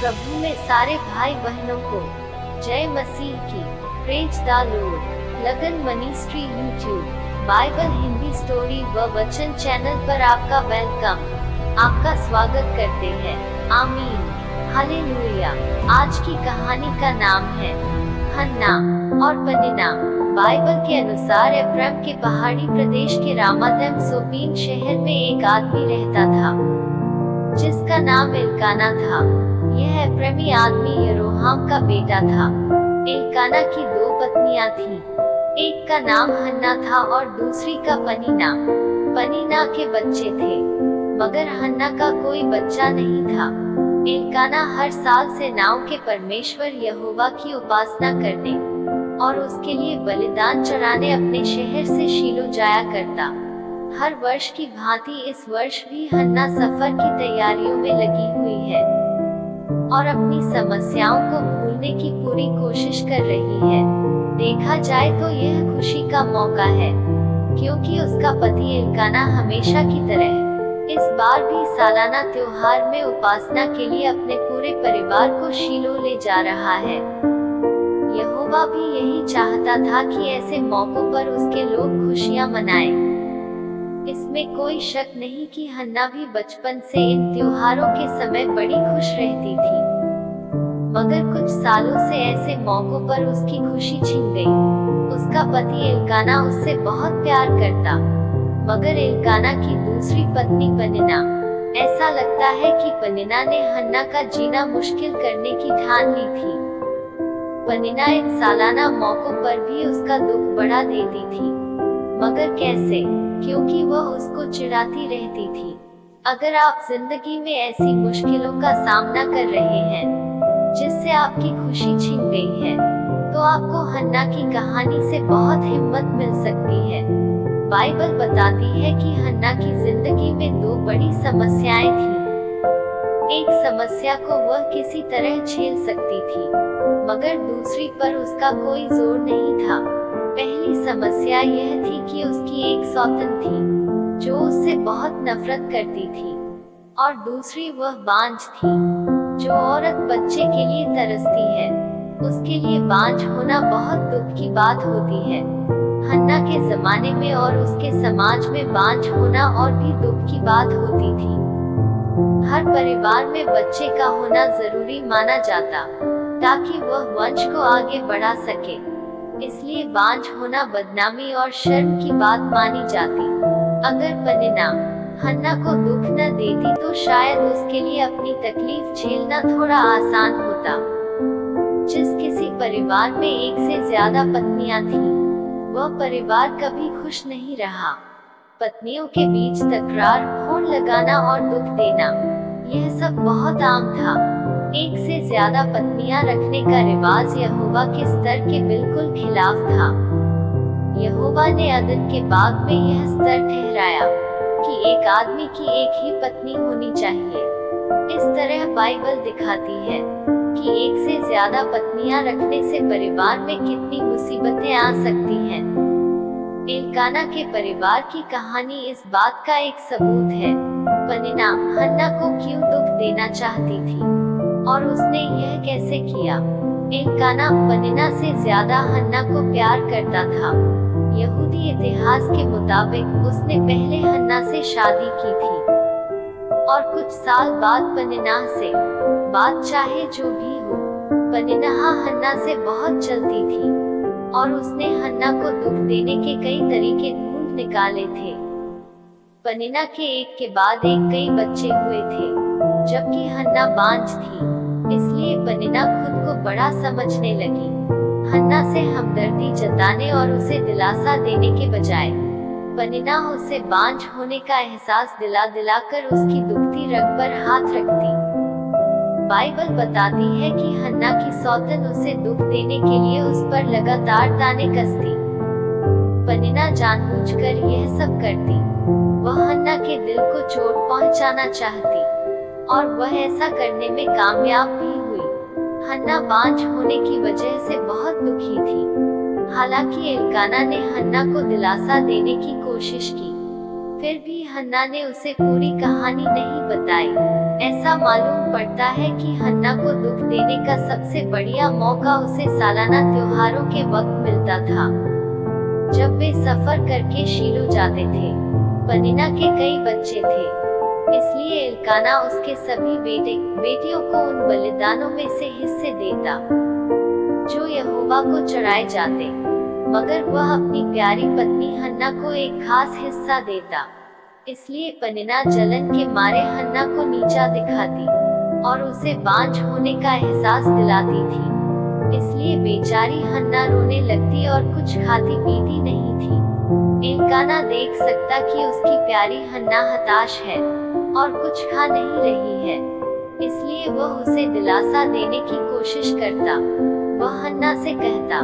प्रभु में सारे भाई बहनों को जय मसीह की। Praise the Lord. Lagan ministry YouTube Bible Hindi story व वचन चैनल पर आपका वेलकम, आपका स्वागत करते हैं। आमीन, हालेलुया। आज की कहानी का नाम है हन्ना और पनिन्ना। बाइबल के अनुसार एफ्राइम के पहाड़ी प्रदेश के रामातैम सोपीन शहर में एक आदमी रहता था जिसका नाम एल्काना था। यह एफ्राइमी आदमी यरोहाम का बेटा था। एल्काना की दो पत्नियां थीं। एक का नाम हन्ना था और दूसरी का पनिन्ना। पनिन्ना के बच्चे थे मगर हन्ना का कोई बच्चा नहीं था। एल्काना हर साल से नाव के परमेश्वर यहोवा की उपासना करने और उसके लिए बलिदान चढ़ाने अपने शहर से शीलो जाया करता। हर वर्ष की भांति इस वर्ष भी हन्ना सफर की तैयारियों में लगी हुई है और अपनी समस्याओं को भूलने की पूरी कोशिश कर रही है। देखा जाए तो यह खुशी का मौका है क्योंकि उसका पति एल्काना हमेशा की तरह इस बार भी सालाना त्योहार में उपासना के लिए अपने पूरे परिवार को शीलो ले जा रहा है। यहोवा भी यही चाहता था कि ऐसे मौकों पर उसके लोग खुशियां मनाएं। इसमें कोई शक नहीं कि हन्ना भी बचपन से इन त्योहारों के समय बड़ी खुश रहती थी, मगर कुछ सालों से ऐसे मौकों पर उसकी खुशी छिन गई। उसका पति एल्काना उससे बहुत प्यार करता, मगर एल्काना की दूसरी पत्नी पनिन्ना, ऐसा लगता है कि पनिन्ना ने हन्ना का जीना मुश्किल करने की ठान ली थी। पनिन्ना इन सालाना मौकों पर भी उसका दुख बढ़ा देती थी, मगर कैसे? क्योंकि वह उसको चिढ़ाती रहती थी। अगर आप जिंदगी में ऐसी मुश्किलों का सामना कर रहे हैं जिससे आपकी खुशी छिन गई है, तो आपको हन्ना की कहानी से बहुत हिम्मत मिल सकती है। बाइबल बताती है कि हन्ना की जिंदगी में दो बड़ी समस्याएं थीं। एक समस्या को वह किसी तरह झेल सकती थी, मगर दूसरी पर उसका कोई जोर नहीं था। पहली समस्या यह थी कि उसकी एक सौतन थी जो उससे बहुत नफरत करती थी, और दूसरी वह बांझ थी। जो औरत बच्चे के लिए तरसती है, उसके लिए बांझ होना बहुत दुख की बात होती है। हन्ना के जमाने में और उसके समाज में बांझ होना और भी दुख की बात होती थी। हर परिवार में बच्चे का होना जरूरी माना जाता ताकि वह वंश को आगे बढ़ा सके, इसलिए बांझ होना बदनामी और शर्म की बात मानी जाती। अगर पनिन्ना हन्ना को दुख न देती तो शायद उसके लिए अपनी तकलीफ झेलना थोड़ा आसान होता। जिस किसी परिवार में एक से ज्यादा पत्नियां थीं, वह परिवार कभी खुश नहीं रहा। पत्नियों के बीच तकरार, होड़ लगाना और दुख देना, यह सब बहुत आम था। एक से ज्यादा पत्नियां रखने का रिवाज यहोवा के स्तर के बिल्कुल खिलाफ था। यहोवा ने अदन के बाग में यह स्तर ठहराया कि एक आदमी की एक ही पत्नी होनी चाहिए। इस तरह बाइबल दिखाती है कि एक से ज्यादा पत्नियां रखने से परिवार में कितनी मुसीबतें आ सकती हैं। एल्काना के परिवार की कहानी इस बात का एक सबूत है। पनिन्ना हन्ना को क्यों दुख देना चाहती थी और उसने यह कैसे किया? एल्काना पनिन्ना से ज्यादा हन्ना को प्यार करता था। यहूदी इतिहास के मुताबिक उसने पहले हन्ना से शादी की थी और कुछ साल बाद पनिन्ना से। बात चाहे जो भी हो, पनिन्ना हन्ना से बहुत चलती थी और उसने हन्ना को दुख देने के कई तरीके ढूंढ निकाले थे। पनिन्ना के एक के बाद एक कई बच्चे हुए थे, जबकि हन्ना बांझ थी, इसलिए पनिन्ना खुद को बड़ा समझने लगी। हन्ना से हमदर्दी जताने और उसे दिलासा देने के बजाय पनिन्ना उसे बांझ होने का एहसास दिलाकर उसकी दुखती रग पर हाथ रखती। बाइबल बताती है कि हन्ना की सौतन उसे दुख देने के लिए उस पर लगातार ताने कसती। पनिन्ना जानबूझकर यह सब करती। वह हन्ना के दिल को चोट पहुंचाना चाहती और वह ऐसा करने में कामयाब भी हुई। हन्ना बांझ होने की वजह से बहुत दुखी थी। हालांकि एल्काना ने हन्ना को दिलासा देने की कोशिश की, फिर भी हन्ना ने उसे पूरी कहानी नहीं बताई। ऐसा मालूम पड़ता है कि हन्ना को दुख देने का सबसे बढ़िया मौका उसे सालाना त्योहारों के वक्त मिलता था, जब वे सफर करके शीलो जाते थे। पनीना के कई बच्चे थे, इसलिए एल्काना उसके सभी बेटियों को उन बलिदानों में से हिस्से देता जो यहोवा को चढ़ाए जाते, मगर वह अपनी प्यारी पत्नी हन्ना को एक खास हिस्सा देता। इसलिए पनीना जलन के मारे हन्ना को नीचा दिखाती और उसे बांझ होने का एहसास दिलाती थी। इसलिए बेचारी हन्ना रोने लगती और कुछ खाती पीती नहीं थी। एल्काना देख सकता कि उसकी प्यारी हन्ना हताश है और कुछ खा नहीं रही है, इसलिए वह उसे दिलासा देने की कोशिश करता। वह हन्ना से कहता,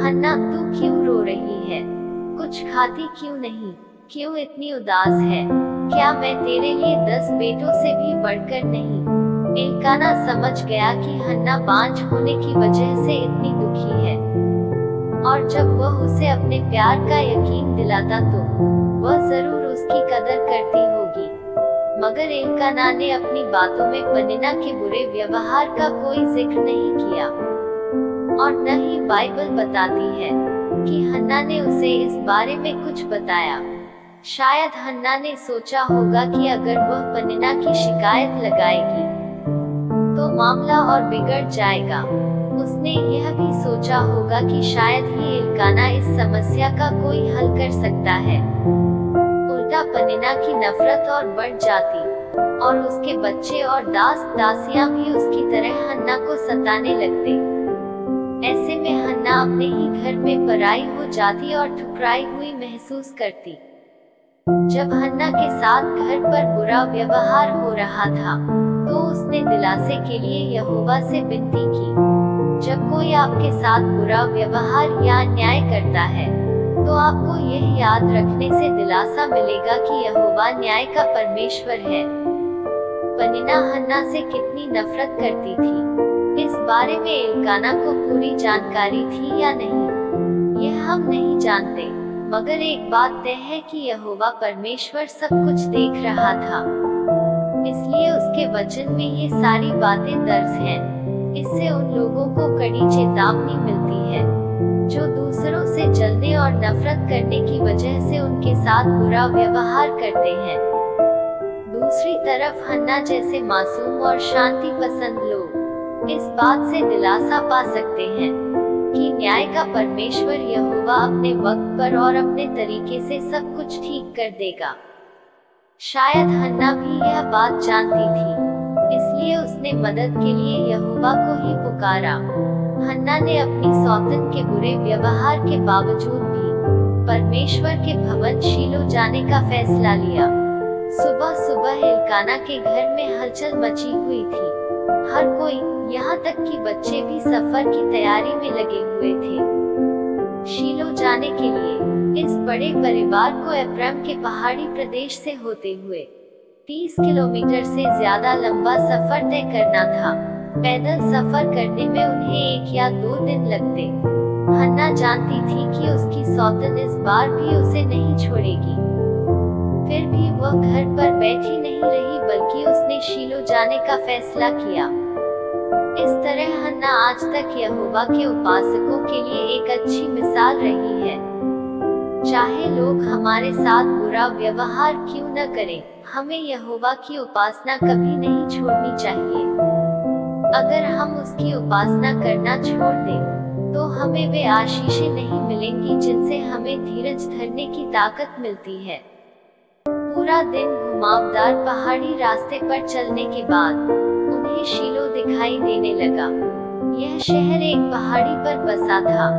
हन्ना तू क्यों रो रही है? कुछ खाती क्यों नहीं? क्यों इतनी उदास है? क्या मैं तेरे लिए 10 बेटों से भी बढ़कर नहीं? एल्काना समझ गया कि हन्ना बांझ होने की वजह से इतनी दुखी है, और जब वह उसे अपने प्यार का यकीन दिलाता तो वह जरूर उसकी कदर करती होगी। मगर एल्काना ने अपनी बातों में पनीना के बुरे व्यवहार का कोई जिक्र नहीं किया, और न ही बाइबल बताती है कि हन्ना ने उसे इस बारे में कुछ बताया। शायद हन्ना ने सोचा होगा कि अगर वह पनीना की शिकायत लगाएगी तो मामला और बिगड़ जाएगा। उसने यह भी सोचा होगा कि शायद ही एल्काना इस समस्या का कोई हल कर सकता है। उल्टा पनीना की नफरत और बढ़ जाती, और उसके बच्चे और दास दासियां भी उसकी तरह हन्ना को सताने लगते। ऐसे में हन्ना अपने ही घर में पराई हो जाती और ठुकराई हुई महसूस करती। जब हन्ना के साथ घर पर बुरा व्यवहार हो रहा था तो उसने दिलासे के लिए यहोवा से विनती की। जब कोई आपके साथ बुरा व्यवहार या अन्याय करता है तो आपको यह याद रखने से दिलासा मिलेगा कि यहोवा न्याय का परमेश्वर है। पनीना हन्ना से कितनी नफरत करती थी, इस बारे में एल्काना को पूरी जानकारी थी या नहीं, यह हम नहीं जानते। मगर एक बात तय है कि यहोवा परमेश्वर सब कुछ देख रहा था, इसलिए उसके वचन में ये सारी बातें दर्ज हैं। इससे उन लोगों को कड़ी चेतावनी मिलती है जो दूसरों से जलने और नफरत करने की वजह से उनके साथ बुरा व्यवहार करते हैं। दूसरी तरफ हन्ना जैसे मासूम और शांति पसंद लोग इस बात से दिलासा पा सकते हैं कि न्याय का परमेश्वर यहोवा अपने वक्त पर और अपने तरीके से सब कुछ ठीक कर देगा। शायद हन्ना भी यह बात जानती थी, इसलिए उसने मदद के लिए यहोवा को ही पुकारा। हन्ना ने अपनी सौतन के बुरे व्यवहार के बावजूद भी परमेश्वर के भवन शीलो जाने का फैसला लिया। सुबह सुबह एल्काना के घर में हलचल मची हुई थी। हर कोई, यहाँ तक कि बच्चे भी सफर की तैयारी में लगे हुए थे शीलो जाने के लिए। इस बड़े परिवार को एफ्राइम के पहाड़ी प्रदेश से होते हुए 30 किलोमीटर से ज्यादा लंबा सफर तय करना था। पैदल सफर करने में उन्हें 1 या 2 दिन लगते। हन्ना जानती थी कि उसकी सौतन इस बार भी उसे नहीं छोड़ेगी। फिर भी वह घर पर बैठी नहीं रही, बल्कि उसने शीलो जाने का फैसला किया। इस तरह हन्ना आज तक यहोवा के उपासकों के लिए एक अच्छी मिसाल रही है। चाहे लोग हमारे साथ बुरा व्यवहार क्यों न करें, हमें यहोवा की उपासना कभी नहीं छोड़नी चाहिए। अगर हम उसकी उपासना करना छोड़ दें तो हमें वे आशीषें नहीं मिलेंगी जिनसे हमें धीरज धरने की ताकत मिलती है। पूरा दिन घुमावदार पहाड़ी रास्ते पर चलने के बाद उन्हें शीलो दिखाई देने लगा। यह शहर एक पहाड़ी पर बसा था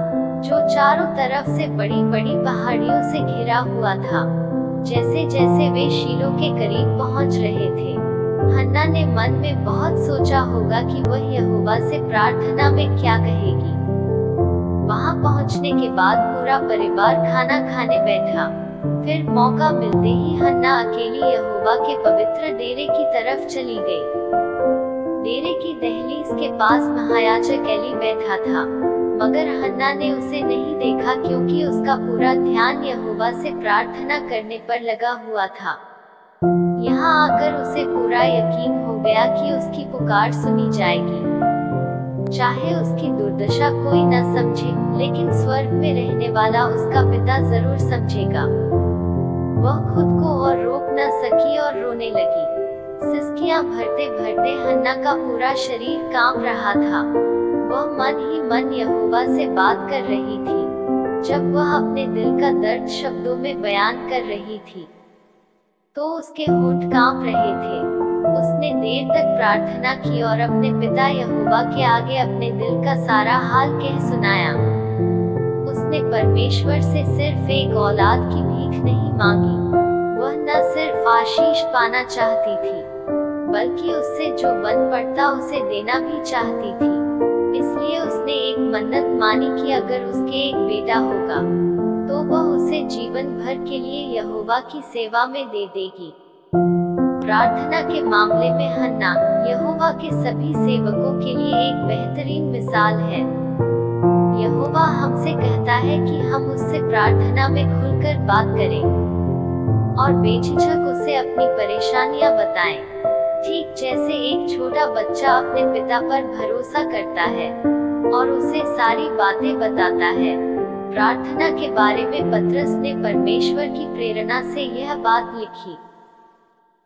जो चारों तरफ से बड़ी बड़ी पहाड़ियों से घिरा हुआ था। जैसे जैसे वे शीलो के करीब पहुंच रहे थे, हन्ना ने मन में बहुत सोचा होगा कि वह यहोवा से प्रार्थना में क्या कहेगी। वहां पहुंचने के बाद पूरा परिवार खाना खाने बैठा। फिर मौका मिलते ही हन्ना अकेली यहोवा के पवित्र डेरे की तरफ चली गई। डेरे की दहलीज के पास महायाजक एली बैठा था। मगर हन्ना ने उसे नहीं देखा क्योंकि उसका पूरा ध्यान यहोवा से प्रार्थना करने पर लगा हुआ था। यहाँ आकर उसे पूरा यकीन हो गया कि उसकी पुकार सुनी जाएगी। चाहे उसकी दुर्दशा कोई न समझे, लेकिन स्वर्ग में रहने वाला उसका पिता जरूर समझेगा। वह खुद को और रोक न सकी और रोने लगी। सिसकियां भरते भरते हन्ना का पूरा शरीर कांप रहा था। वह मन ही मन यहोवा से बात कर रही थी। जब वह अपने दिल का दर्द शब्दों में बयान कर रही थी, तो उसके होंठ कांप रहे थे। उसने देर तक प्रार्थना की और अपने पिता यहोवा के आगे अपने दिल का सारा हाल कह सुनाया। उसने परमेश्वर से सिर्फ एक औलाद की भीख नहीं मांगी। वह न सिर्फ आशीष पाना चाहती थी, बल्कि उससे जो बन पड़ता उसे देना भी चाहती थी। इसलिए उसने एक मन्नत मानी कि अगर उसके एक बेटा होगा, तो वह उसे जीवन भर के लिए यहोवा की सेवा में दे देगी। प्रार्थना के मामले में हन्ना यहोवा के सभी सेवकों के लिए एक बेहतरीन मिसाल है। यहोवा हमसे कहता है कि हम उससे प्रार्थना में खुलकर बात करें और बेझिझक उसे अपनी परेशानियां बताएं, ठीक जैसे एक छोटा बच्चा अपने पिता पर भरोसा करता है और उसे सारी बातें बताता है। प्रार्थना के बारे में पतरस ने परमेश्वर की प्रेरणा से यह बात लिखी,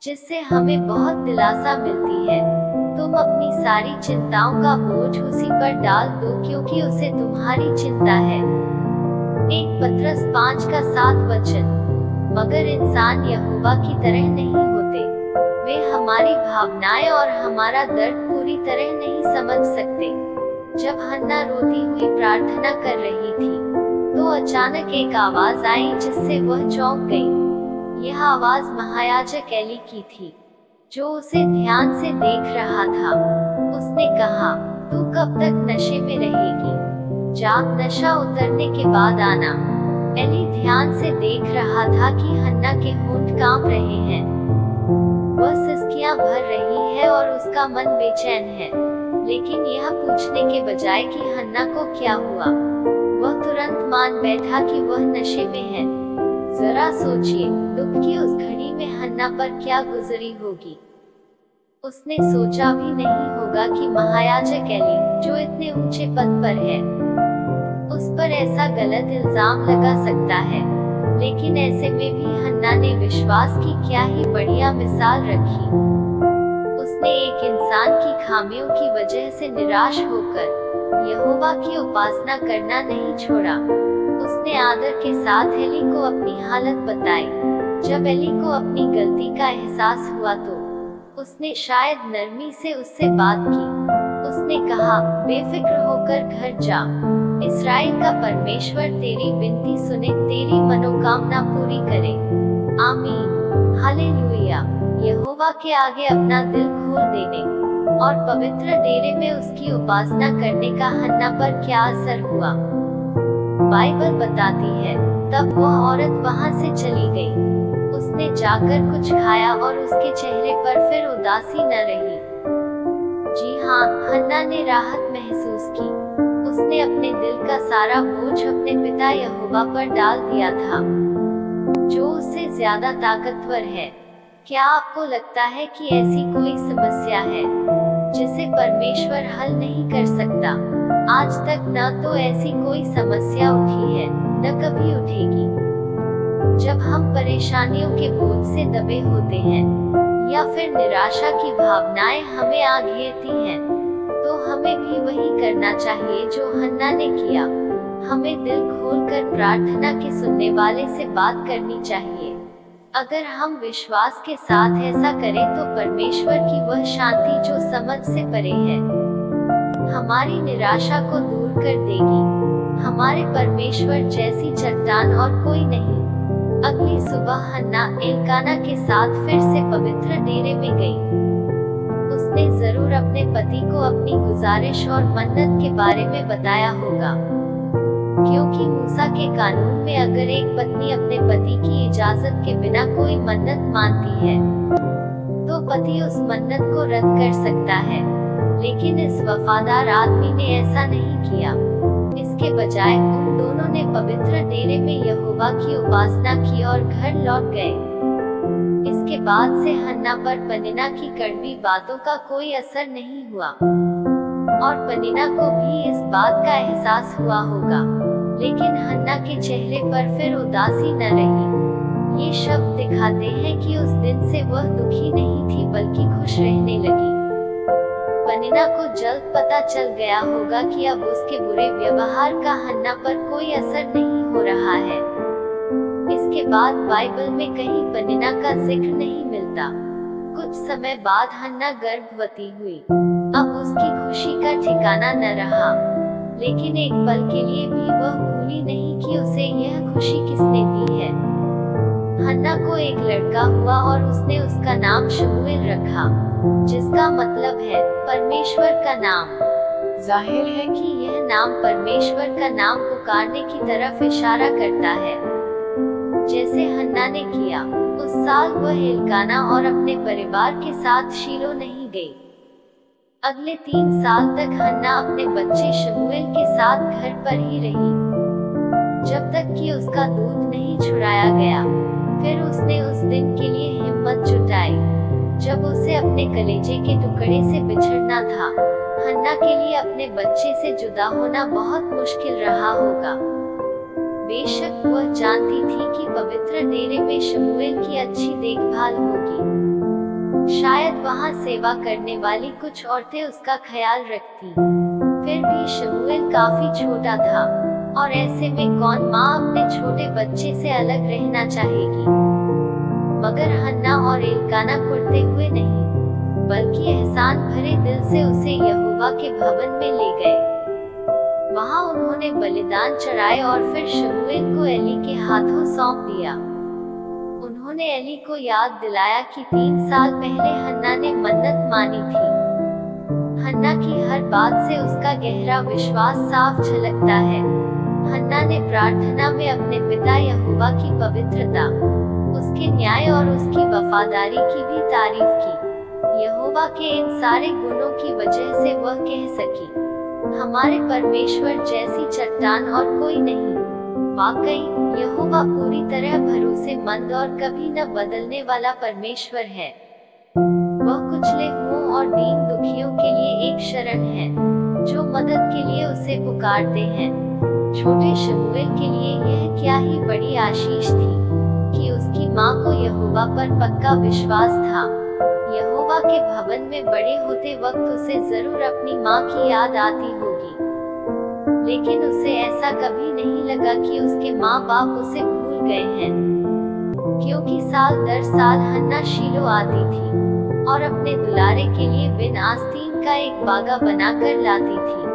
जिससे हमें बहुत दिलासा मिलती है। तुम अपनी सारी चिंताओं का बोझ उसी पर डाल दो, क्योंकि उसे तुम्हारी चिंता है। 1 पतरस 5:7। मगर इंसान यहोवा की तरह नहीं होते। वे हमारी भावनाएं और हमारा दर्द पूरी तरह नहीं समझ सकते। जब हन्ना रोती हुई प्रार्थना कर रही थी, तो अचानक एक आवाज आई जिससे वह चौंक गई। यह आवाज महायाजक एली की थी, जो उसे ध्यान से देख रहा था। उसने कहा, तू कब तक नशे में रहेगी? जा, नशा उतरने के बाद आना। एली ध्यान से देख रहा था कि हन्ना के होंठ कांप रहे हैं। वह सिसकियां भर रही है और उसका मन बेचैन है, लेकिन यह पूछने के बजाय कि हन्ना को क्या हुआ, वह तुरंत मान बैठा कि वह नशे में है। जरा सोचिए, दुख की उस घड़ी में हन्ना पर क्या गुजरी होगी। उसने सोचा भी नहीं होगा कि महायाजक एली, जो इतने ऊंचे पद पर है, उस पर ऐसा गलत इल्जाम लगा सकता है। लेकिन ऐसे में भी हन्ना ने विश्वास की क्या ही बढ़िया मिसाल रखी। उसने एक इंसान की खामियों की वजह से निराश होकर यहोवा की उपासना करना नहीं छोड़ा। उसने आदर के साथ एली को अपनी हालत बताई। जब एली को अपनी गलती का एहसास हुआ, तो उसने शायद नरमी से उससे बात की। उसने कहा, बेफिक्र होकर घर जा। इस्राएल का परमेश्वर तेरी विनती सुने, तेरी मनोकामना पूरी करे। आमीन, हालेलुया। यहोवा के आगे अपना दिल खोल देने और पवित्र डेरे में उसकी उपासना करने का हन्ना पर क्या असर हुआ, बाइबल बताती है। तब वह औरत वहां से चली गई। उसने जाकर कुछ खाया और उसके चेहरे पर फिर उदासी न रही। जी हाँ, हन्ना ने राहत महसूस की। उसने अपने दिल का सारा बोझ अपने पिता यहोवा पर डाल दिया था, जो उससे ज्यादा ताकतवर है। क्या आपको लगता है कि ऐसी कोई समस्या है जिसे परमेश्वर हल नहीं कर सकता? आज तक न तो ऐसी कोई समस्या उठी है, न कभी उठेगी। जब हम परेशानियों के बोझ से दबे होते हैं या फिर निराशा की भावनाएं हमें आ घेरती हैं, तो हमें भी वही करना चाहिए जो हन्ना ने किया। हमें दिल खोलकर प्रार्थना के सुनने वाले से बात करनी चाहिए। अगर हम विश्वास के साथ ऐसा करें, तो परमेश्वर की वह शांति जो समझ से परे है, हमारी निराशा को दूर कर देगी। हमारे परमेश्वर जैसी चट्टान और कोई नहीं। अगली सुबह हन्ना एल्काना के साथ फिर से पवित्र डेरे में गई। उसने जरूर अपने पति को अपनी गुजारिश और मन्नत के बारे में बताया होगा, क्योंकि मूसा के कानून में अगर एक पत्नी अपने पति की इजाजत के बिना कोई मन्नत मानती है, तो पति उस मन्नत को रद्द कर सकता है। लेकिन इस वफादार आदमी ने ऐसा नहीं किया। इसके बजाय उन दोनों ने पवित्र डेरे में यहोवा की उपासना की और घर लौट गए। इसके बाद से हन्ना पर पनिन्ना की कड़वी बातों का कोई असर नहीं हुआ और पनिन्ना को भी इस बात का एहसास हुआ होगा, लेकिन हन्ना के चेहरे पर फिर उदासी न रही। ये शब्द दिखाते हैं कि उस दिन से वह दुखी नहीं थी बल्कि खुश रहने लगी। पनिन्ना को जल्द पता चल गया होगा कि अब उसके बुरे व्यवहार का हन्ना पर कोई असर नहीं हो रहा है। इसके बाद बाइबल में कहीं पनिन्ना का जिक्र नहीं मिलता। कुछ समय बाद हन्ना गर्भवती हुई। अब उसकी खुशी का ठिकाना न रहा, लेकिन एक पल के लिए भी वह भूली नहीं कि उसे यह खुशी किसने दी है। हन्ना को एक लड़का हुआ और उसने उसका नाम शमूएल रखा, जिसका मतलब है परमेश्वर का नाम। जाहिर है कि यह नाम परमेश्वर का नाम पुकारने की तरफ इशारा करता है, जैसे हन्ना ने किया। उस साल वह एल्काना और अपने परिवार के साथ शीलो नहीं गई। अगले 3 साल तक हन्ना अपने बच्चे शमूएल के साथ घर पर ही रही, जब तक कि उसका दूध नहीं छुड़ाया गया। फिर उसने उस दिन के लिए हिम्मत जुटाई जब उसे अपने कलेजे के टुकड़े से बिछड़ना था। हन्ना के लिए अपने बच्चे से जुदा होना बहुत मुश्किल रहा होगा। बेशक वह जानती थी कि पवित्र डेरे में शमूएल की अच्छी देखभाल होगी। शायद वहां सेवा करने वाली कुछ औरतें उसका ख्याल रखती। फिर भी शमूएल काफी छोटा था और ऐसे में कौन माँ अपने छोटे बच्चे से अलग रहना चाहेगी। मगर हन्ना और एल्काना कुड़ते हुए नहीं, बल्कि एहसान भरे दिल से उसे यहोवा के भवन में ले गए। वहां उन्होंने बलिदान चढ़ाए और फिर शमूएल को एली के हाथों सौंप दिया। उन्होंने एली को याद दिलाया कि 3 साल पहले हन्ना ने मन्नत मानी थी। हन्ना की हर बात से उसका गहरा विश्वास साफ झलकता है। हन्ना ने प्रार्थना में अपने पिता यहोवा की पवित्रता, उसके न्याय और उसकी वफादारी की भी तारीफ की। यहोवा के इन सारे गुणों की वजह से वह कह सकी, हमारे परमेश्वर जैसी चट्टान और कोई नहीं। वाकई यहोवा पूरी तरह भरोसेमंद और कभी न बदलने वाला परमेश्वर है। वह कुचले हुओं और दीन दुखियों के लिए एक शरण है, जो मदद के लिए उसे पुकारते हैं। छोटे शमूएल के लिए यह क्या ही बड़ी आशीष थी कि उसकी माँ को यहोवा पर पक्का विश्वास था। यहोवा के भवन में बड़े होते वक्त उसे जरूर अपनी माँ की याद आती होगी, लेकिन उसे ऐसा कभी नहीं लगा कि उसके माँ बाप उसे भूल गए हैं, क्योंकि साल दर साल हन्ना शीलो आती थी और अपने दुलारे के लिए बिन आस्तीन का एक बागा बनाकर लाती थी।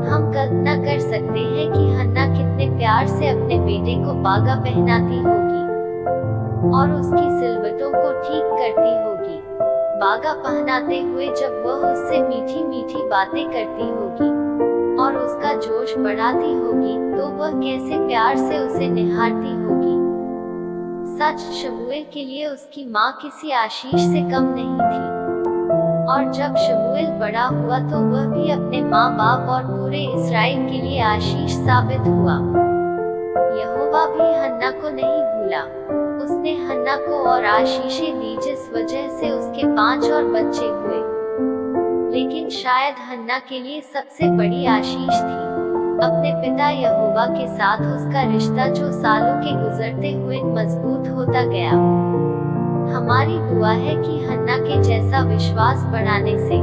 हम कल्पना कर सकते हैं कि हन्ना कितने प्यार से अपने बेटे को बागा पहनाती होगी और उसकी सिलवटों को ठीक करती होगी। बागा पहनाते हुए जब वह उससे मीठी मीठी बातें करती होगी और उसका जोश बढ़ाती होगी, तो वह कैसे प्यार से उसे निहारती होगी। सच, शमूएल के लिए उसकी माँ किसी आशीष से कम नहीं थी। और जब शमूएल बड़ा हुआ तो वह भी अपने माँ बाप और पूरे इस्राएल के लिए आशीष साबित हुआ। यहोवा भी हन्ना को नहीं भूला। उसने हन्ना को और आशीषें दी जिस वजह से उसके 5 और बच्चे हुए। लेकिन शायद हन्ना के लिए सबसे बड़ी आशीष थी अपने पिता यहोवा के साथ उसका रिश्ता, जो सालों के गुजरते हुए मजबूत होता गया। हमारी दुआ है कि हन्ना के जैसा विश्वास बढ़ाने से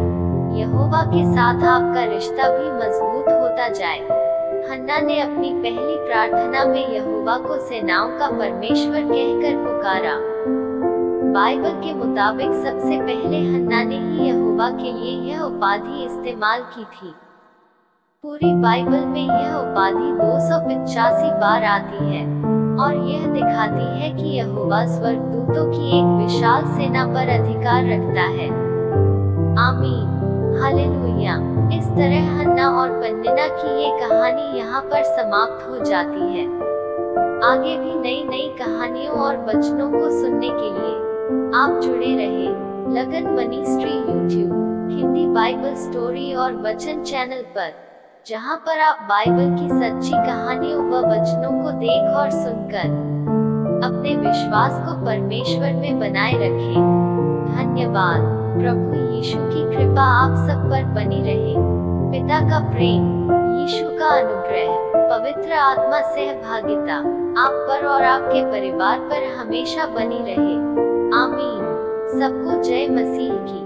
यहोवा के साथ आपका रिश्ता भी मजबूत होता जाए। हन्ना ने अपनी पहली प्रार्थना में यहोवा को सेनाओं का परमेश्वर कहकर पुकारा। बाइबल के मुताबिक सबसे पहले हन्ना ने ही यहोवा के लिए यह उपाधि इस्तेमाल की थी। पूरी बाइबल में यह उपाधि 285 बार आती है और यह दिखाती है कि यहोवा स्वर्गदूतों की एक विशाल सेना पर अधिकार रखता है। आमीन, हालेलुया। इस तरह हन्ना और पनिन्ना की ये कहानी यहाँ पर समाप्त हो जाती है। आगे भी नई नई कहानियों और वचनों को सुनने के लिए आप जुड़े रहे लगन ministry YouTube, Hindi Bible story और वचन चैनल पर। जहां पर आप बाइबल की सच्ची कहानियों व वचनों को देख और सुनकर अपने विश्वास को परमेश्वर में बनाए रखें। धन्यवाद। प्रभु यीशु की कृपा आप सब पर बनी रहे। पिता का प्रेम, यीशु का अनुग्रह, पवित्र आत्मा सहभागिता आप पर और आपके परिवार पर हमेशा बनी रहे। आमीन। सबको जय मसीह की।